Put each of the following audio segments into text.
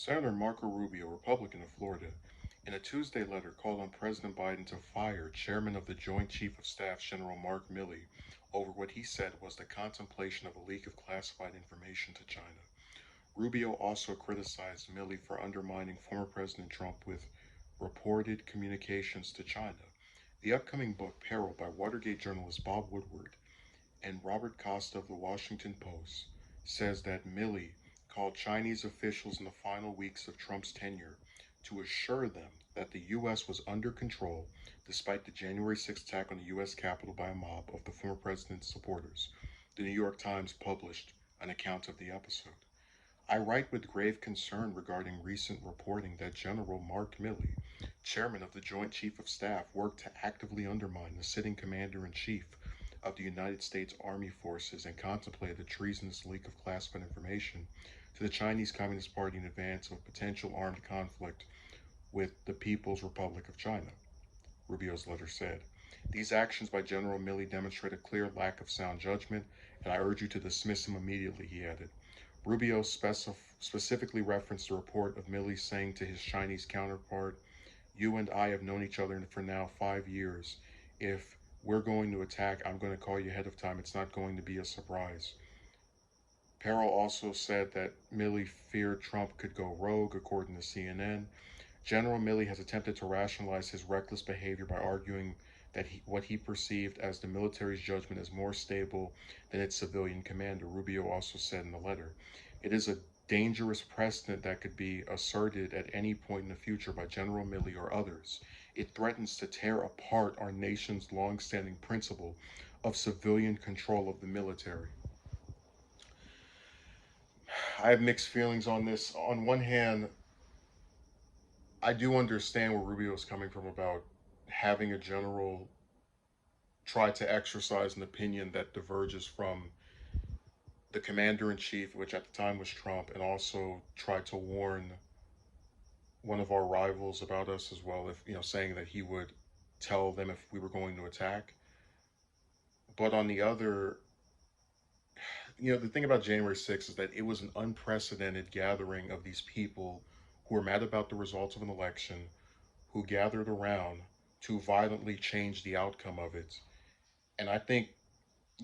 Senator Marco Rubio, Republican of Florida, in a Tuesday letter called on President Biden to fire Chairman of the Joint Chief of Staff General Mark Milley over what he said was the contemplation of a leak of classified information to China. Rubio also criticized Milley for undermining former President Trump with reported communications to China. The upcoming book, Peril, by Watergate journalist Bob Woodward and Robert Costa of the Washington Post, says that Milley called Chinese officials in the final weeks of Trump's tenure to assure them that the U.S. was under control despite the January 6th attack on the U.S. Capitol by a mob of the former president's supporters. The New York Times published an account of the episode. I write with grave concern regarding recent reporting that General Mark Milley, chairman of the Joint Chief of Staff, worked to actively undermine the sitting commander in chief of the United States Army Forces and contemplated a treasonous leak of classified information to the Chinese Communist Party in advance of a potential armed conflict with the People's Republic of China, Rubio's letter said. These actions by General Milley demonstrate a clear lack of sound judgment, and I urge you to dismiss him immediately, he added. Rubio specifically referenced the report of Milley saying to his Chinese counterpart, "You and I have known each other for now 5 years. If we're going to attack, I'm going to call you ahead of time. It's not going to be a surprise." Perel also said that Milley feared Trump could go rogue, according to CNN. General Milley has attempted to rationalize his reckless behavior by arguing that what he perceived as the military's judgment is more stable than its civilian commander, Rubio also said in the letter. It is a dangerous precedent that could be asserted at any point in the future by General Milley or others. It threatens to tear apart our nation's long-standing principle of civilian control of the military. I have mixed feelings on this. On one hand, I do understand where Rubio is coming from about having a general try to exercise an opinion that diverges from the commander in chief, which at the time was Trump, and also try to warn one of our rivals about us as well, if saying that he would tell them if we were going to attack. But on the other, the thing about January 6th is that it was an unprecedented gathering of these people who were mad about the results of an election, who gathered around to violently change the outcome of it. And I think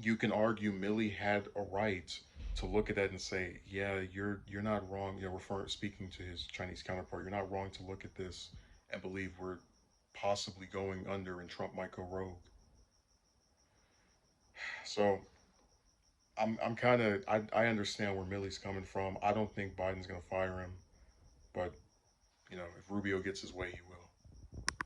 you can argue Milley had a right to look at that and say, yeah, you're not wrong. Speaking to his Chinese counterpart, you're not wrong to look at this and believe we're possibly going under and Trump might go rogue. So I'm kind of I understand where Milley's coming from. I don't think Biden's gonna fire him, but if Rubio gets his way, he will.